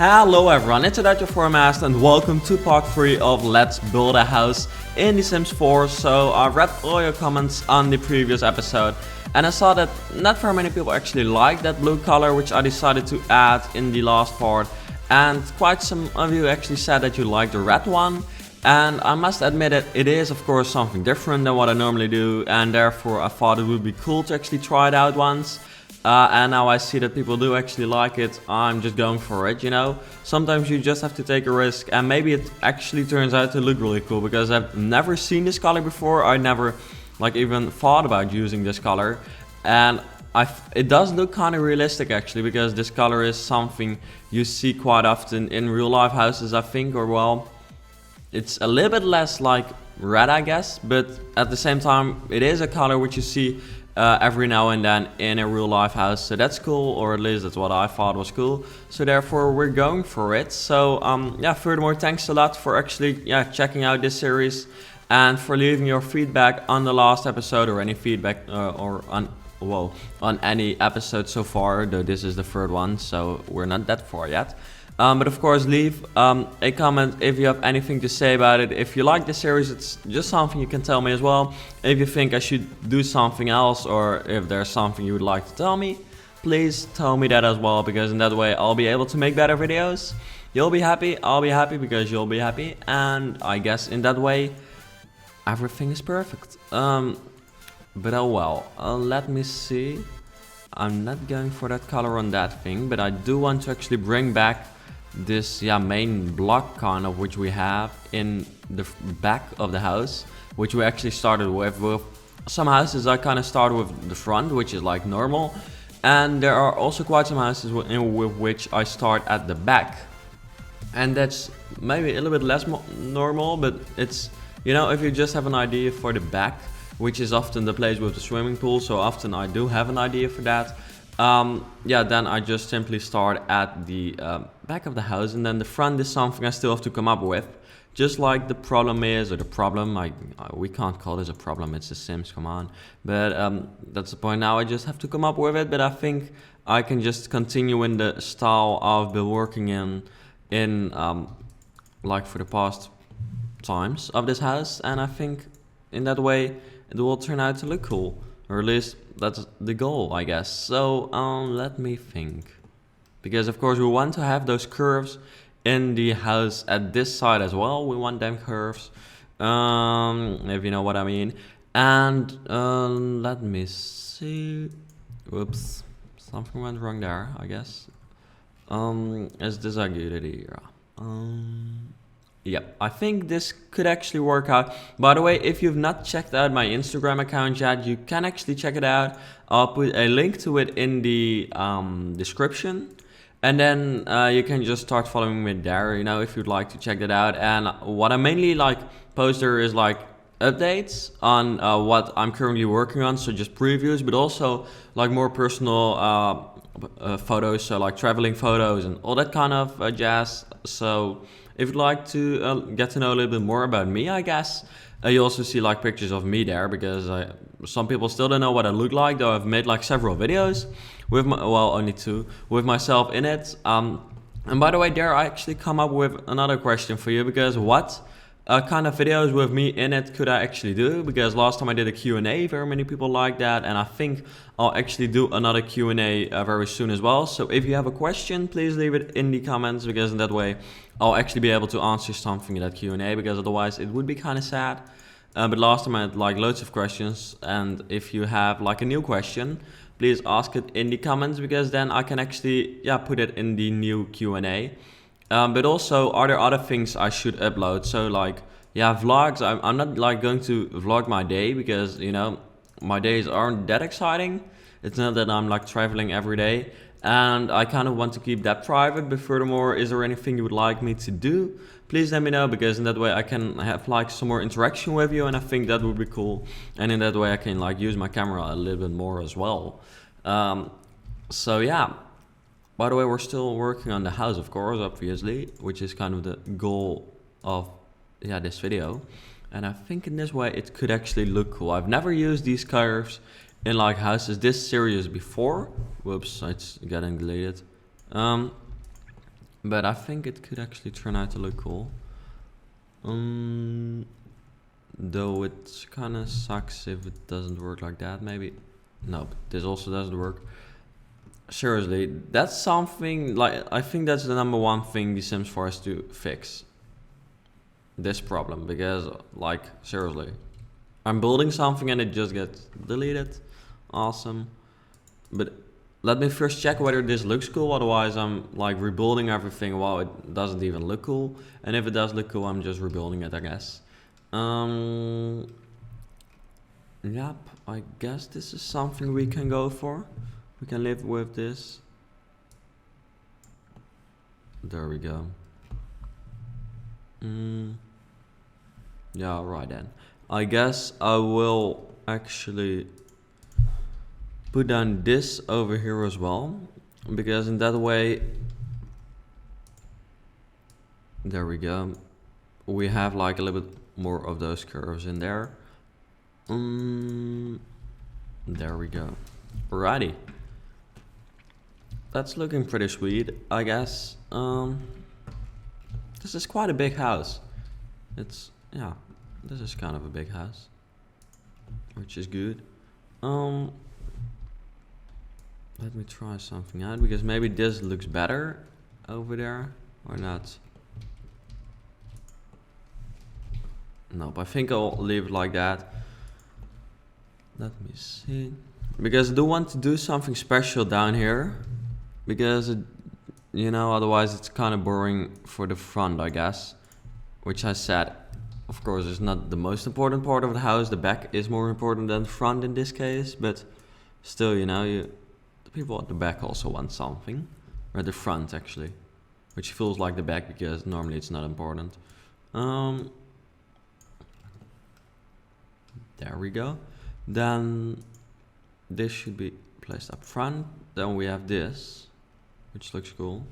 Hello everyone, it's Adagio4Mast and welcome to part 3 of Let's Build a House in The Sims 4. So I read all your comments on the previous episode and I saw that not very many people actually like that blue color, which I decided to add in the last part. And quite some of you actually said that you like the red one. And I must admit that it is of course something different than what I normally do, and therefore I thought it would be cool to actually try it out once. And now I see that people do actually like it. I'm just going for it, you know. Sometimes you just have to take a risk and maybe it actually turns out to look really cool, because I've never seen this color before. I never even thought about using this color, and it does look kind of realistic actually, because this color is something you see quite often in real life houses, I think, or well, it's a little bit less like red, I guess, but at the same time it is a color which you see every now and then in a real life house. So that's cool, or at least that's what I thought was cool, so therefore we're going for it. So yeah, furthermore, thanks a lot for actually checking out this series and for leaving your feedback on the last episode, or any feedback or on any episode so far, though this is the third one, so we're not that far yet. But of course, leave a comment if you have anything to say about it. If you like the series, it's just something you can tell me as well. If you think I should do something else, or if there's something you would like to tell me, please tell me that as well, because in that way I'll be able to make better videos. You'll be happy, I'll be happy, because you'll be happy, and I guess in that way everything is perfect. But oh well, let me see. I'm not going for that color on that thing, but I do want to actually bring back this main block kind of, which we have in the back of the house, which we actually started with some houses. I kind of started with the front, which is like normal, and there are also quite some houses with which I start at the back, and that's maybe a little bit less normal, but it's, you know, if you just have an idea for the back, which is often the place with the swimming pool, so often I do have an idea for that. Then I just simply start at the back of the house, and then the front is something I still have to come up with. Just like the problem is, or the problem, we can't call this a problem, it's The Sims, come on. But that's the point now, I just have to come up with it, but I think I can just continue in the style I've been working in like for the past times of this house, and I think in that way it will turn out to look cool. Or at least that's the goal, I guess. So let me think. Because of course we want to have those curves in the house at this side as well. We want them curves, if you know what I mean. And let me see. Whoops, something went wrong there, I guess. Is this a good idea? Yep, I think this could actually work out. By the way, if you've not checked out my Instagram account yet, you can actually check it out. I'll put a link to it in the description. And then you can just start following me there, you know, if you'd like to check that out. And what I mainly post there is updates on what I'm currently working on. So just previews, but also more personal photos. So traveling photos and all that kind of jazz. So if you'd like to get to know a little bit more about me, I guess, you also see pictures of me there, because some people still don't know what I look like, though I've made several videos with only 2 with myself in it. And by the way, there I actually come up with another question for you, because what kind of videos with me in it could I actually do? Because last time I did a Q&A, very many people like that, and I think I'll actually do another Q&A very soon as well. So if you have a question, please leave it in the comments, because in that way I'll actually be able to answer something in that Q&A, because otherwise it would be kind of sad. But last time I had loads of questions, and if you have a new question, please ask it in the comments, because then I can actually put it in the new Q&A. But also, are there other things I should upload? So vlogs. I'm not going to vlog my day, because you know my days aren't that exciting. It's not that I'm traveling every day, and I kind of want to keep that private. But furthermore, is there anything you would like me to do? Please let me know, because in that way I can have some more interaction with you, and I think that would be cool. And in that way I can use my camera a little bit more as well. So yeah. By the way, we're still working on the house, of course, obviously, which is kind of the goal of this video. And I think in this way it could actually look cool. I've never used these curves in houses this serious before. Whoops, it's getting deleted. but I think it could actually turn out to look cool. Though it kind of sucks if it doesn't work like that. Maybe no, but this also doesn't work. Seriously, that's something like I think that's the number one thing The Sims 4 has to fix. This problem, because like seriously, I'm building something and it just gets deleted. Awesome, but let me first check whether this looks cool. Otherwise, I'm like rebuilding everything while it doesn't even look cool. And if it does look cool, I'm just rebuilding it, I guess. Yep, I guess this is something we can go for. We can live with this. There we go. Yeah, right then. I guess I will actually put down this over here as well, because in that way, there we go. We have like a little bit more of those curves in there. There we go. Alrighty. That's looking pretty sweet, I guess. This is quite a big house. Yeah, this is kind of a big house, which is good. Let me try something out, because maybe this looks better over there, or not. Nope, I think I'll leave it like that. Let me see. Because I do want to do something special down here, because it, you know, otherwise it's kind of boring for the front, I guess. Which I said, of course, is not the most important part of the house. The back is more important than the front in this case, but still, you know, the people at the back also want something. Or the front, actually. Which feels like the back, because normally it's not important. There we go. Then this should be placed up front. Then we have this, which looks cool.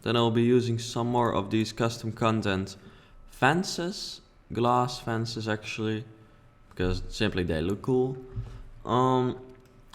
Then I'll be using some more of these custom content fences, glass fences actually, because simply they look cool.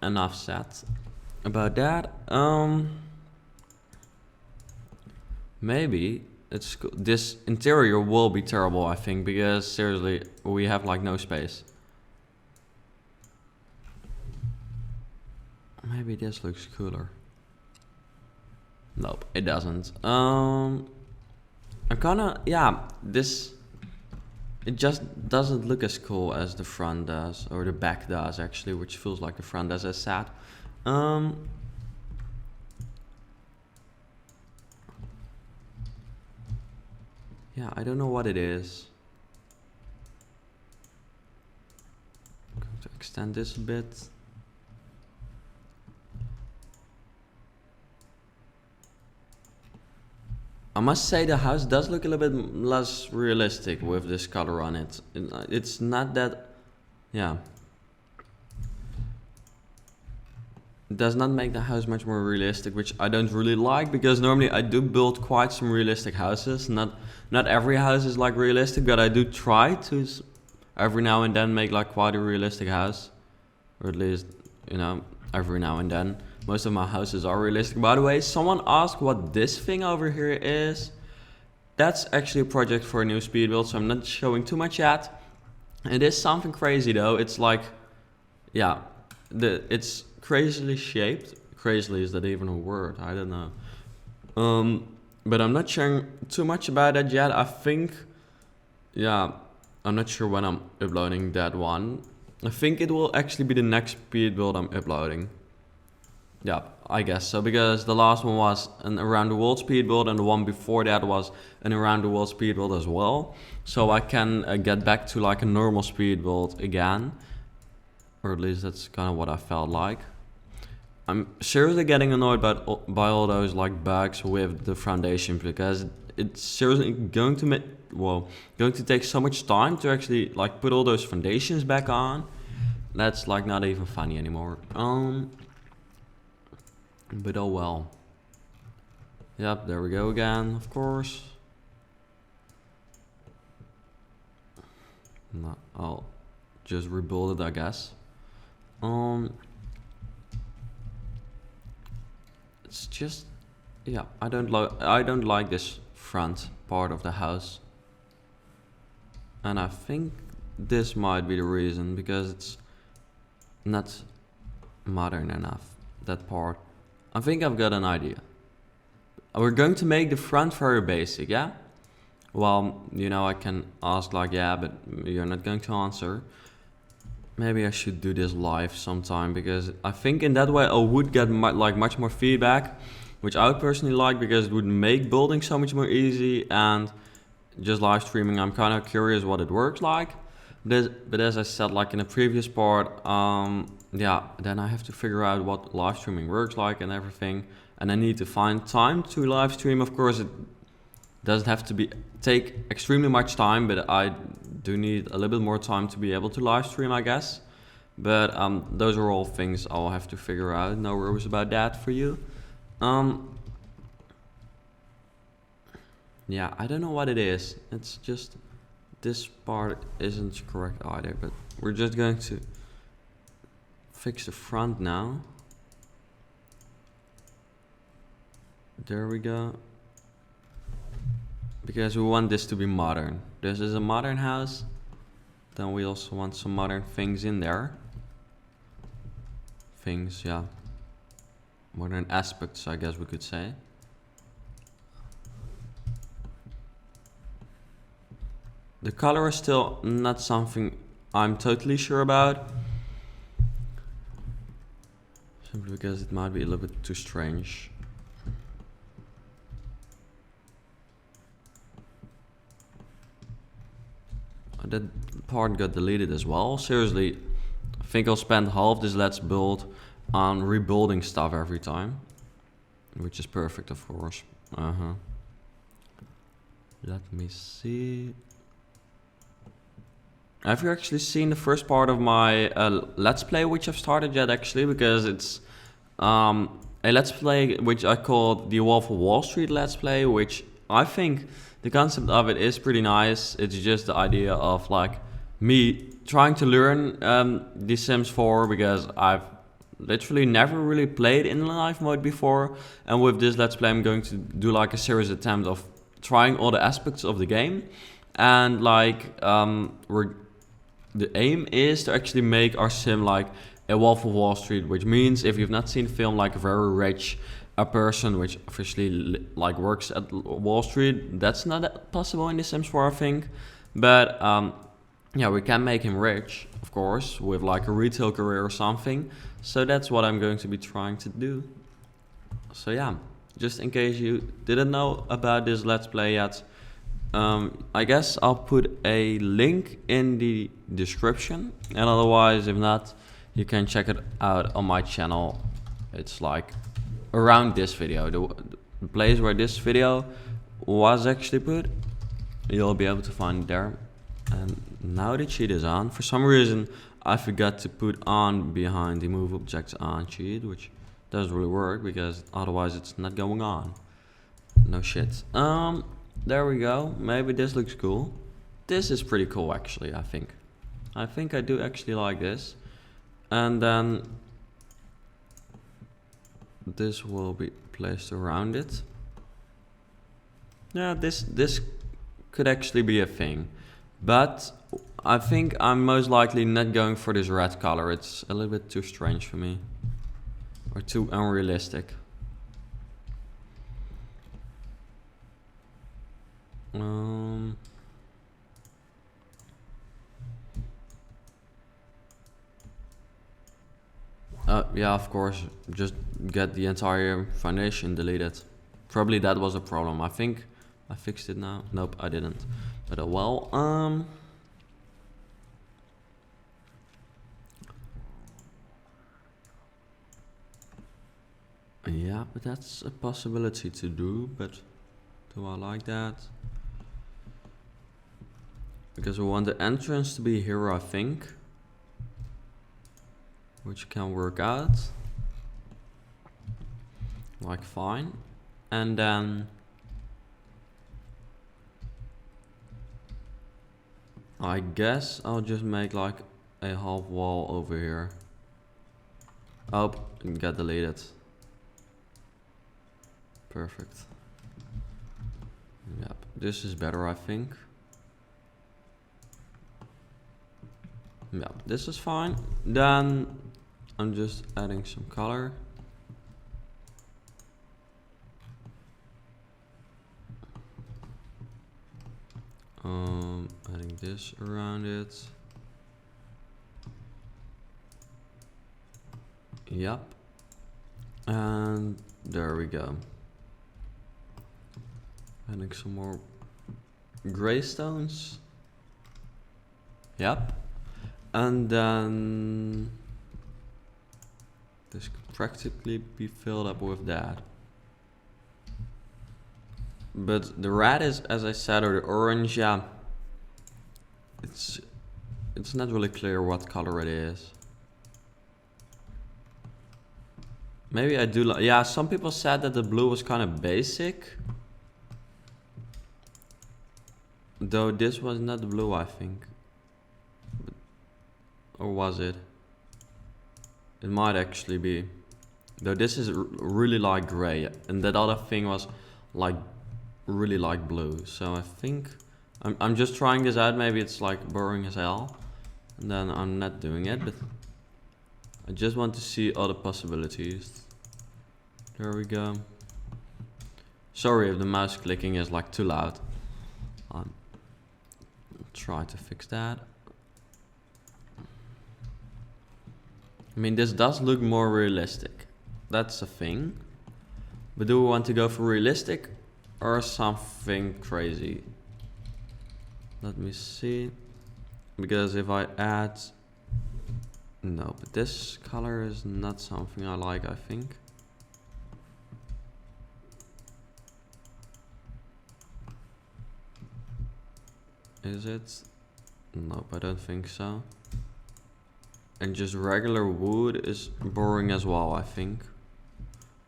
Enough said about that. Maybe this interior will be terrible, I think, because seriously, we have like no space. Maybe this looks cooler. Nope, it doesn't. I'm kinda, yeah, it just doesn't look as cool as the front does, or the back does actually, which feels like the front does, as sad. Yeah, I don't know what it is. I'm going to extend this a bit. I must say the house does look a little bit less realistic with this color on it. It's not that, yeah. It does not make the house much more realistic, which I don't really like, because normally I do build quite some realistic houses. Not every house is like realistic, but I do try to every now and then make like quite a realistic house. Or at least, you know, every now and then. Most of my houses are realistic. By the way, someone asked what this thing over here is. That's actually a project for a new speed build, so I'm not showing too much yet. It is something crazy though. It's like, yeah, it's crazily shaped. Crazily, is that even a word? I don't know. But I'm not sharing too much about that yet. I think, yeah, I'm not sure when I'm uploading that one. I think it will actually be the next speed build I'm uploading. Yeah, I guess so, because the last one was an around the world speed build, and the one before that was an around the world speed build as well. So I can get back to like a normal speed build again, or at least that's kind of what I felt like. I'm seriously getting annoyed by all those like bugs with the foundation, because it's seriously going to take so much time to actually like put all those foundations back on. That's like not even funny anymore. But oh well. Yep, there we go again, of course. No, I'll just rebuild it, I guess. it's just, yeah, I don't like this front part of the house. And I think this might be the reason, because it's not modern enough, that part. I think I've got an idea. We're going to make the front very basic, yeah? Well, you know, I can ask like, yeah, but you're not going to answer. Maybe I should do this live sometime, because I think in that way I would get much more feedback, which I would personally like, because it would make building so much more easy. And just live streaming, I'm kind of curious what it works like. But as I said, like in the previous part, yeah, then I have to figure out what live streaming works like and everything. And I need to find time to live stream. Of course, it doesn't have to take extremely much time, but I do need a little bit more time to be able to live stream, I guess. But those are all things I'll have to figure out. No worries about that for you. Yeah, I don't know what it is. It's just this part isn't correct either, but we're just going to fix the front now. There we go. Because we want this to be modern. This is a modern house. Then we also want some modern things in there. Things, yeah. Modern aspects, I guess we could say. The color is still not something I'm totally sure about. Simply because it might be a little bit too strange. That part got deleted as well. Seriously, I think I'll spend half this Let's Build on rebuilding stuff every time. Which is perfect, of course. Let me see. Have you actually seen the first part of my Let's Play, which I've started yet, actually? Because it's a Let's Play which I called the Wolf of Wall Street Let's Play, which I think the concept of it is pretty nice. It's just the idea of like me trying to learn The Sims 4, because I've literally never really played in live mode before. And with this Let's Play, I'm going to do like a serious attempt of trying all the aspects of the game. And like the aim is to actually make our sim like a Wolf of Wall Street, which means, if you've not seen the film, like very rich, a person which officially like works at Wall Street. That's not possible in The Sims 4, I think. But yeah, we can make him rich, of course, with like a retail career or something. So that's what I'm going to be trying to do. So yeah, just in case you didn't know about this Let's Play yet, I guess I'll put a link in the description, and otherwise, if not, you can check it out on my channel. It's like around this video, the place where this video was actually put, you'll be able to find it there. And now the cheat is on. For some reason, I forgot to put on behind the move objects on cheat, which doesn't really work, because otherwise it's not going on. No shit. There we go. Maybe this looks cool. This is pretty cool, actually, I think. I think I do actually like this. And then this will be placed around it. Yeah, this could actually be a thing. But I think I'm most likely not going for this red color. It's a little bit too strange for me. Or too unrealistic. Yeah, of course, just get the entire foundation deleted. Probably that was a problem. I think I fixed it now. Nope, I didn't. But well, yeah, but that's a possibility to do, but do I like that? Because we want the entrance to be here, I think. Which can work out. Like fine. And then I guess I'll just make like a half wall over here. Oh, it got deleted. perfect. Yep, this is better, I think. Yep, this is fine. Then I'm just adding some color. Adding this around it. Yep. And there we go. Adding some more gray stones. Yep. And then this could practically be filled up with that. But the red is, as I said, or the orange, yeah. It's not really clear what color it is. Maybe I do like, yeah, some people said that the blue was kind of basic. Though this was not the blue, I think. But, or was it? It might actually be. Though this is really like gray, and that other thing was like really like blue. So I think I'm just trying this out. Maybe it's like boring as hell, and then I'm not doing it. But I just want to see other possibilities. There we go. Sorry if the mouse clicking is like too loud. I'll try to fix that. I mean, this does look more realistic. That's a thing. But do we want to go for realistic or something crazy? Let me see. Because if I add... No, but this color is not something I like, I think. Is it? Nope, I don't think so. And just regular wood is boring as well, I think.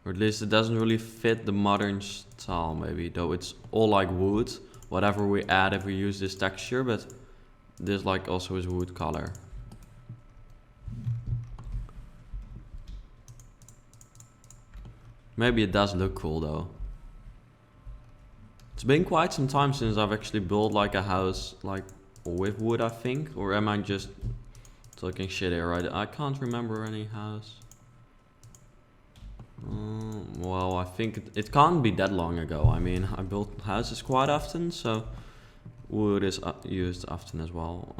Or at least it doesn't really fit the modern style, maybe. Though it's all like wood. Whatever we add if we use this texture, but this like also is wood color. Maybe it does look cool though. It's been quite some time since I've actually built like a house like with wood, I think. Or am I just talking shit here, right? I can't remember any house. Well, I think it can't be that long ago. I mean, I built houses quite often, so wood is used often as well.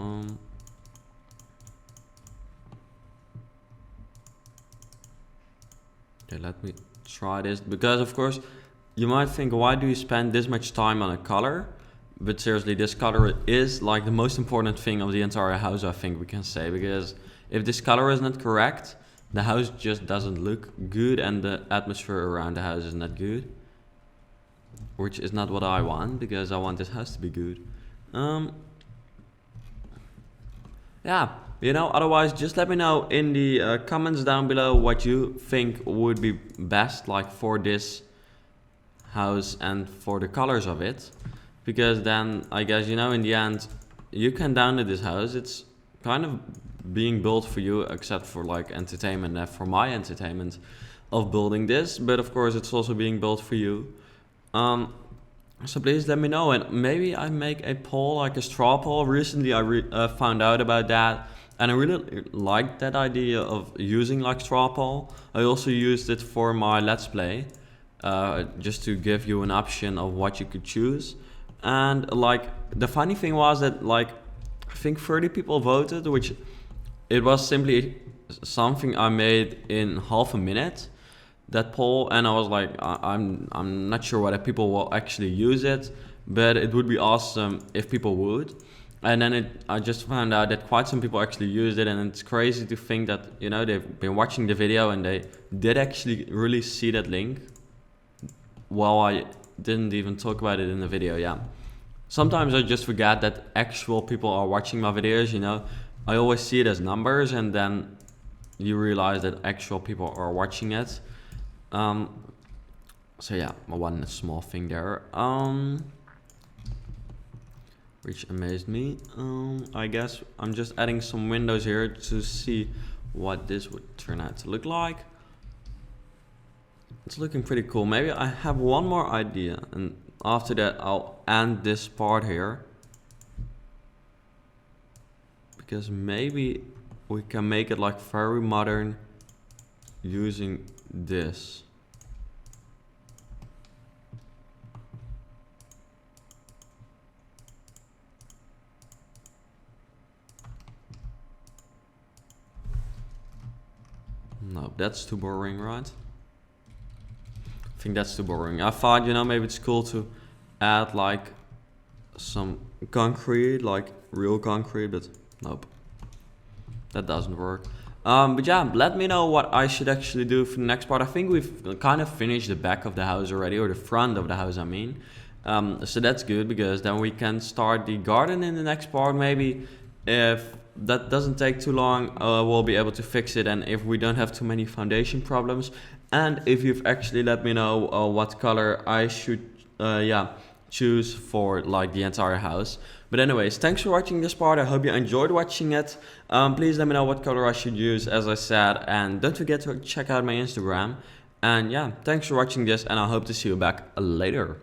Okay, let me try this, because of course you might think, why do you spend this much time on a color? But seriously, this color is like the most important thing of the entire house, I think we can say, because if this color is not correct, the house just doesn't look good and the atmosphere around the house is not good. Which is not what I want, because I want this house to be good. Yeah, you know, otherwise just let me know in the comments down below what you think would be best like for this house and for the colors of it. Because then I guess, you know, in the end you can download this house. It's kind of being built for you, except for like entertainment and for my entertainment of building this, but of course it's also being built for you. So please let me know, and maybe I make a poll, like a straw poll. Recently I found out about that, and I really liked that idea of using like straw poll. I also used it for my Let's Play, just to give you an option of what you could choose. And like the funny thing was that like I think 30 people voted, which it was simply something I made in half a minute, that poll, and I was like, I'm not sure whether people will actually use it, but it would be awesome if people would. And then I just found out that quite some people actually used it, and it's crazy to think that, you know, they've been watching the video and they did actually really see that link. Well, I didn't even talk about it in the video, yeah. Sometimes I just forget that actual people are watching my videos, you know. I always see it as numbers, and then you realize that actual people are watching it. So yeah, one small thing there, which amazed me. I guess I'm just adding some windows here to see what this would turn out to look like. It's looking pretty cool. Maybe I have one more idea, and after that I'll end this part here. Because maybe we can make it like very modern using this. No, that's too boring, right? I think that's too boring. I thought, you know, maybe it's cool to add like some concrete, like real concrete, but nope. That doesn't work. But yeah, let me know what I should actually do for the next part. I think we've kind of finished the back of the house already, or the front of the house, I mean. So that's good, because then we can start the garden in the next part. Maybe if that doesn't take too long, we'll be able to fix it, and if we don't have too many foundation problems. And if you've actually let me know what color I should choose for like the entire house. But anyways, thanks for watching this part. I hope you enjoyed watching it. Please let me know what color I should use, as I said, and don't forget to check out my Instagram. And yeah, thanks for watching this, and I hope to see you back later.